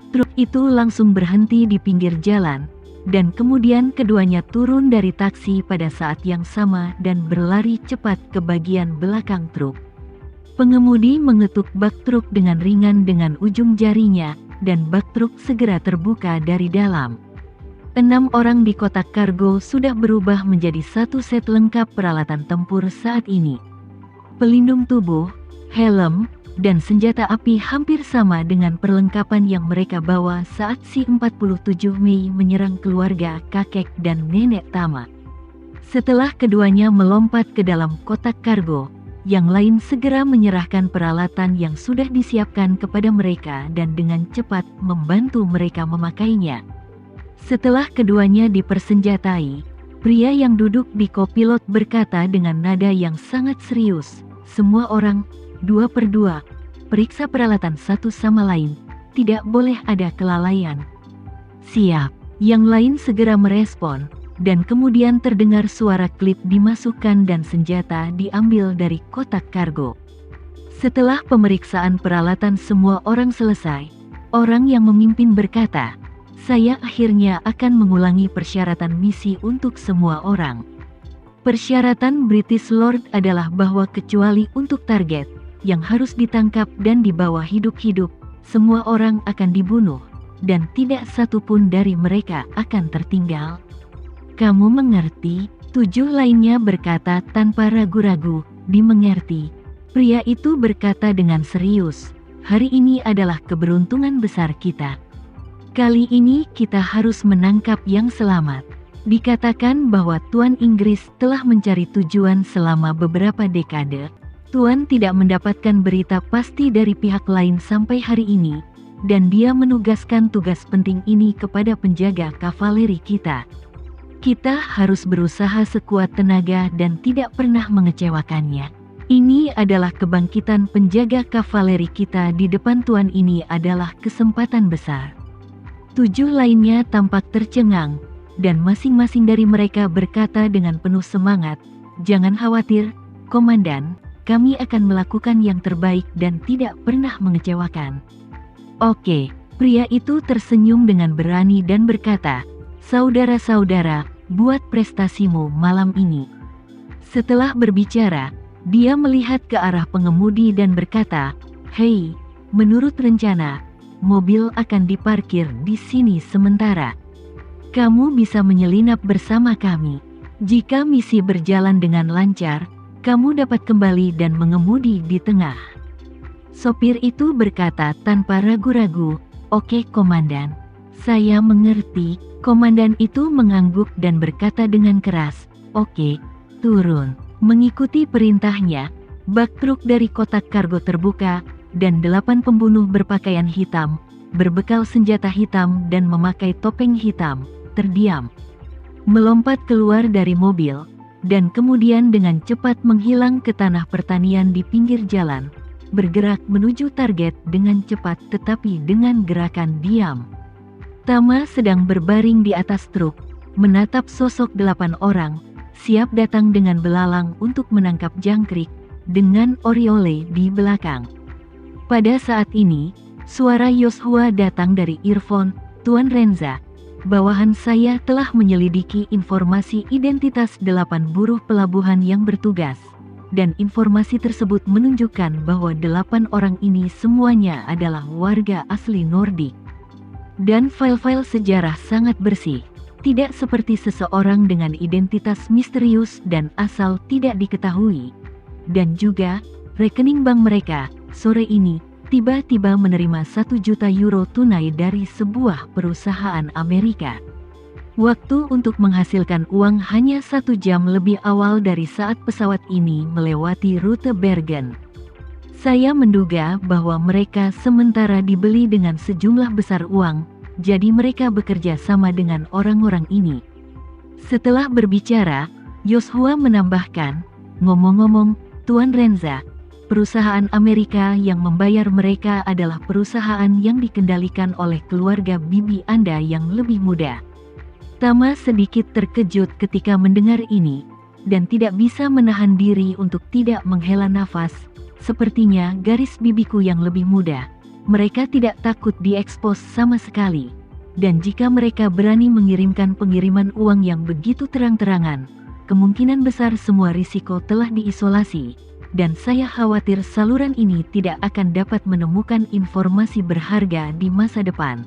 Truk itu langsung berhenti di pinggir jalan, dan kemudian keduanya turun dari taksi pada saat yang sama dan berlari cepat ke bagian belakang truk. Pengemudi mengetuk bak truk dengan ringan dengan ujung jarinya, dan bak truk segera terbuka dari dalam. 6 orang di kotak kargo sudah berubah menjadi satu set lengkap peralatan tempur saat ini. Pelindung tubuh, helm, dan senjata api hampir sama dengan perlengkapan yang mereka bawa saat si 47 Mei menyerang keluarga kakek dan nenek Tama. Setelah keduanya melompat ke dalam kotak kargo, yang lain segera menyerahkan peralatan yang sudah disiapkan kepada mereka dan dengan cepat membantu mereka memakainya. Setelah keduanya dipersenjatai, pria yang duduk di kopilot berkata dengan nada yang sangat serius, "Semua orang, 2 per 2, periksa peralatan satu sama lain, tidak boleh ada kelalaian." "Siap." Yang lain segera merespon, dan kemudian terdengar suara klip dimasukkan dan senjata diambil dari kotak kargo. Setelah pemeriksaan peralatan semua orang selesai, orang yang memimpin berkata, "Saya akhirnya akan mengulangi persyaratan misi untuk semua orang. Persyaratan British Lord adalah bahwa kecuali untuk target yang harus ditangkap dan dibawa hidup-hidup, semua orang akan dibunuh, dan tidak satu pun dari mereka akan tertinggal." "Kamu mengerti?" 7 lainnya berkata tanpa ragu-ragu, "Dimengerti." Pria itu berkata dengan serius, "Hari ini adalah keberuntungan besar kita. Kali ini kita harus menangkap yang selamat." Dikatakan bahwa Tuan Inggris telah mencari tujuan selama beberapa dekade. Tuan tidak mendapatkan berita pasti dari pihak lain sampai hari ini, dan dia menugaskan tugas penting ini kepada penjaga kavaleri kita. Kita harus berusaha sekuat tenaga dan tidak pernah mengecewakannya. Ini adalah kebangkitan penjaga kavaleri kita di depan Tuan. Ini adalah kesempatan besar. 7 lainnya tampak tercengang, dan masing-masing dari mereka berkata dengan penuh semangat, "Jangan khawatir, Komandan, kami akan melakukan yang terbaik dan tidak pernah mengecewakan." "Oke." Pria itu tersenyum dengan berani dan berkata, "Saudara-saudara, buat prestasimu malam ini." Setelah berbicara, dia melihat ke arah pengemudi dan berkata, "Hei, menurut rencana, mobil akan diparkir di sini sementara. Kamu bisa menyelinap bersama kami. Jika misi berjalan dengan lancar, kamu dapat kembali dan mengemudi di tengah." Sopir itu berkata tanpa ragu-ragu, "Oke, Komandan. Saya mengerti." Komandan itu mengangguk dan berkata dengan keras, "Oke, turun." Mengikuti perintahnya, bak truk dari kotak kargo terbuka, dan 8 pembunuh berpakaian hitam, berbekal senjata hitam dan memakai topeng hitam, terdiam, melompat keluar dari mobil, dan kemudian dengan cepat menghilang ke tanah pertanian di pinggir jalan, bergerak menuju target dengan cepat tetapi dengan gerakan diam. Tama sedang berbaring di atas truk, menatap sosok 8 orang, siap datang dengan belalang untuk menangkap jangkrik, dengan Oriole di belakang. Pada saat ini, suara Yoshua datang dari earphone, "Tuan Renza, bawahan saya telah menyelidiki informasi identitas 8 buruh pelabuhan yang bertugas, dan informasi tersebut menunjukkan bahwa 8 orang ini semuanya adalah warga asli Nordik. Dan file-file sejarah sangat bersih, tidak seperti seseorang dengan identitas misterius dan asal tidak diketahui. Dan juga, rekening bank mereka, sore ini, tiba-tiba menerima 1 juta euro tunai dari sebuah perusahaan Amerika. Waktu untuk menghasilkan uang hanya 1 jam lebih awal dari saat pesawat ini melewati rute Bergen. Saya menduga bahwa mereka sementara dibeli dengan sejumlah besar uang, jadi mereka bekerja sama dengan orang-orang ini." Setelah berbicara, Yoshua menambahkan, "Ngomong-ngomong, Tuan Renza, perusahaan Amerika yang membayar mereka adalah perusahaan yang dikendalikan oleh keluarga bibi Anda yang lebih muda." Tama sedikit terkejut ketika mendengar ini, dan tidak bisa menahan diri untuk tidak menghela nafas. "Sepertinya garis bibiku yang lebih muda. mereka tidak takut diekspos sama sekali. Dan jika mereka berani mengirimkan pengiriman uang yang begitu terang-terangan, kemungkinan besar semua risiko telah diisolasi, dan saya khawatir saluran ini tidak akan dapat menemukan informasi berharga di masa depan.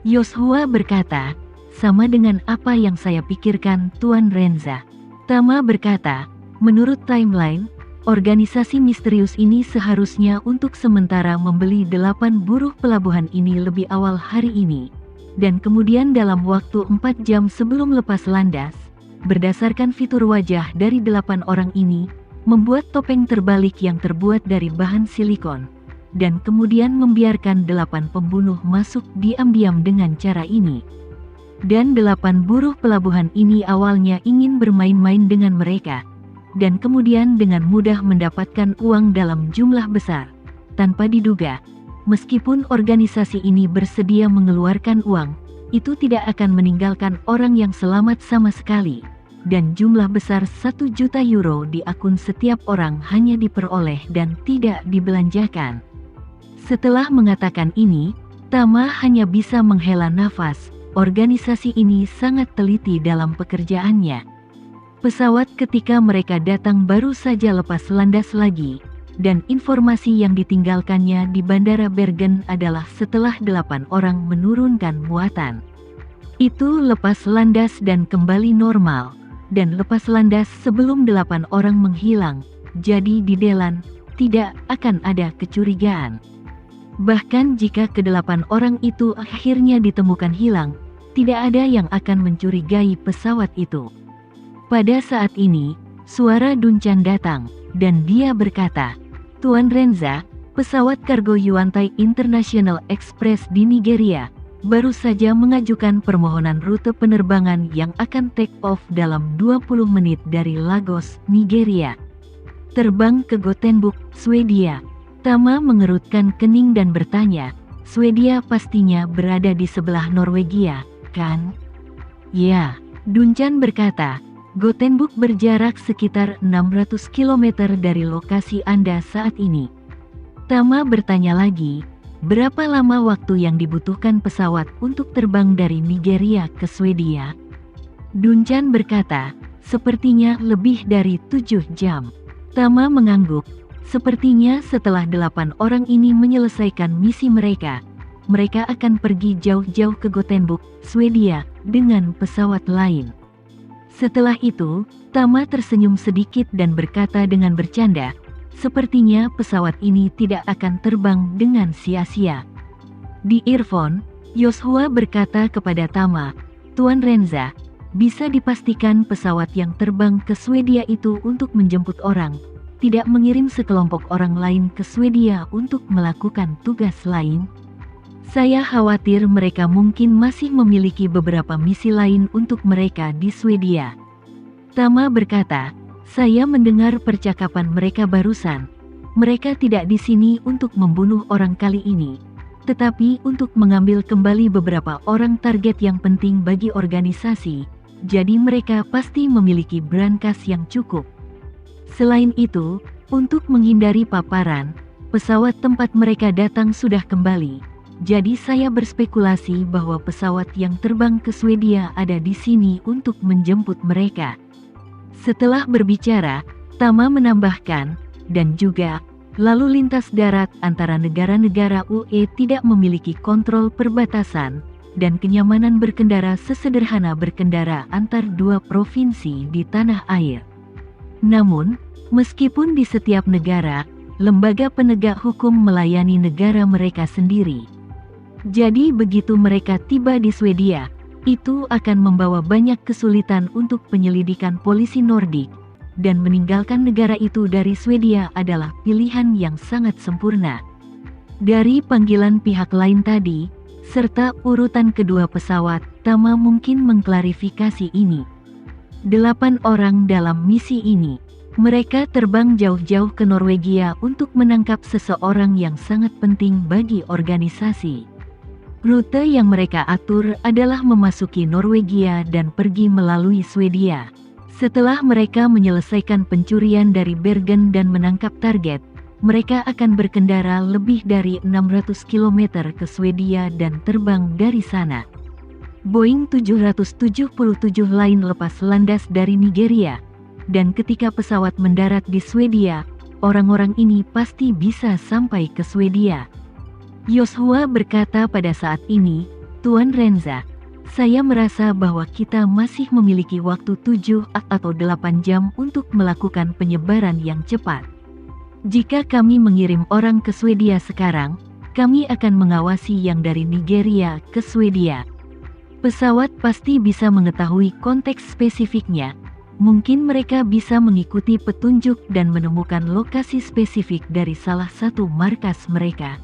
Yoshua berkata, sama dengan apa yang saya pikirkan, Tuan Renza. Tama berkata, menurut timeline, organisasi misterius ini seharusnya untuk sementara membeli 8 buruh pelabuhan ini lebih awal hari ini. Dan kemudian dalam waktu 4 jam sebelum lepas landas, berdasarkan fitur wajah dari 8 orang ini, membuat topeng terbalik yang terbuat dari bahan silikon, dan kemudian membiarkan 8 pembunuh masuk diam-diam dengan cara ini. Dan 8 buruh pelabuhan ini awalnya ingin bermain-main dengan mereka, dan kemudian dengan mudah mendapatkan uang dalam jumlah besar, tanpa diduga. Meskipun organisasi ini bersedia mengeluarkan uang, itu tidak akan meninggalkan orang yang selamat sama sekali. Dan jumlah besar 1 juta euro di akun setiap orang hanya diperoleh dan tidak dibelanjakan. Setelah mengatakan ini, Tama hanya bisa menghela nafas. Organisasi ini sangat teliti dalam pekerjaannya. Pesawat ketika mereka datang baru saja lepas landas lagi. Dan informasi yang ditinggalkannya di Bandara Bergen adalah setelah 8 orang menurunkan muatan. Itu lepas landas dan kembali normal, dan lepas landas sebelum 8 orang menghilang, jadi di Delan, tidak akan ada kecurigaan. Bahkan jika ke-8 orang itu akhirnya ditemukan hilang, tidak ada yang akan mencurigai pesawat itu. Pada saat ini, suara Duncan datang, dan dia berkata, Tuan Renza, pesawat kargo Yuantai International Express di Nigeria, baru saja mengajukan permohonan rute penerbangan yang akan take off dalam 20 menit dari Lagos, Nigeria. Terbang ke Gothenburg, Swedia. Tama mengerutkan kening dan bertanya, Swedia pastinya berada di sebelah Norwegia, kan? Ya, Duncan berkata, Gothenburg berjarak sekitar 600 km dari lokasi Anda saat ini. Tama bertanya lagi, berapa lama waktu yang dibutuhkan pesawat untuk terbang dari Nigeria ke Swedia? Duncan berkata, sepertinya lebih dari 7 jam. Tama mengangguk, sepertinya setelah 8 orang ini menyelesaikan misi mereka, mereka akan pergi jauh-jauh ke Gothenburg, Swedia, dengan pesawat lain. Setelah itu, Tama tersenyum sedikit dan berkata dengan bercanda, sepertinya pesawat ini tidak akan terbang dengan sia-sia. Di earphone, Yoshua berkata kepada Tama, Tuan Renza, bisa dipastikan pesawat yang terbang ke Swedia itu untuk menjemput orang, tidak mengirim sekelompok orang lain ke Swedia untuk melakukan tugas lain? Saya khawatir mereka mungkin masih memiliki beberapa misi lain untuk mereka di Swedia. Tama berkata, saya mendengar percakapan mereka barusan. Mereka tidak di sini untuk membunuh orang kali ini, tetapi untuk mengambil kembali beberapa orang target yang penting bagi organisasi. Jadi mereka pasti memiliki brankas yang cukup. Selain itu, untuk menghindari paparan, pesawat tempat mereka datang sudah kembali. Jadi saya berspekulasi bahwa pesawat yang terbang ke Swedia ada di sini untuk menjemput mereka. Setelah berbicara, Tama menambahkan, dan juga, lalu lintas darat antara negara-negara UE tidak memiliki kontrol perbatasan, dan kenyamanan berkendara sesederhana berkendara antar 2 provinsi di tanah air. Namun, meskipun di setiap negara, lembaga penegak hukum melayani negara mereka sendiri. Jadi begitu mereka tiba di Swedia, itu akan membawa banyak kesulitan untuk penyelidikan polisi Nordik, dan meninggalkan negara itu dari Swedia adalah pilihan yang sangat sempurna. Dari panggilan pihak lain tadi, serta urutan kedua pesawat, Tama mungkin mengklarifikasi ini. 8 orang dalam misi ini, mereka terbang jauh-jauh ke Norwegia untuk menangkap seseorang yang sangat penting bagi organisasi. Rute yang mereka atur adalah memasuki Norwegia dan pergi melalui Swedia. Setelah mereka menyelesaikan pencurian dari Bergen dan menangkap target, mereka akan berkendara lebih dari 600 km ke Swedia dan terbang dari sana. Boeing 777 lain lepas landas dari Nigeria, dan ketika pesawat mendarat di Swedia, orang-orang ini pasti bisa sampai ke Swedia. Joshua berkata pada saat ini, Tuan Renza, saya merasa bahwa kita masih memiliki waktu 7 atau 8 jam untuk melakukan penyebaran yang cepat. Jika kami mengirim orang ke Swedia sekarang, kami akan mengawasi yang dari Nigeria ke Swedia. Pesawat pasti bisa mengetahui konteks spesifiknya. Mungkin mereka bisa mengikuti petunjuk dan menemukan lokasi spesifik dari salah satu markas mereka.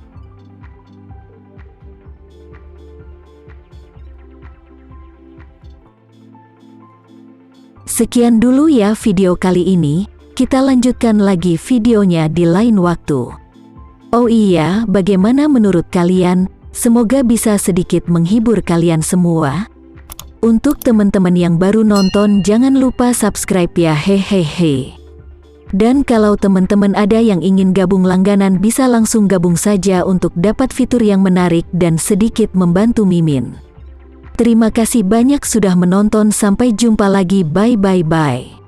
Sekian dulu ya video kali ini, kita lanjutkan lagi videonya di lain waktu. Oh iya, bagaimana menurut kalian? Semoga bisa sedikit menghibur kalian semua. Untuk teman-teman yang baru nonton, jangan lupa subscribe ya, hehehe. Dan kalau teman-teman ada yang ingin gabung langganan, bisa langsung gabung saja untuk dapat fitur yang menarik dan sedikit membantu Mimin. Terima kasih banyak sudah menonton, sampai jumpa lagi, bye.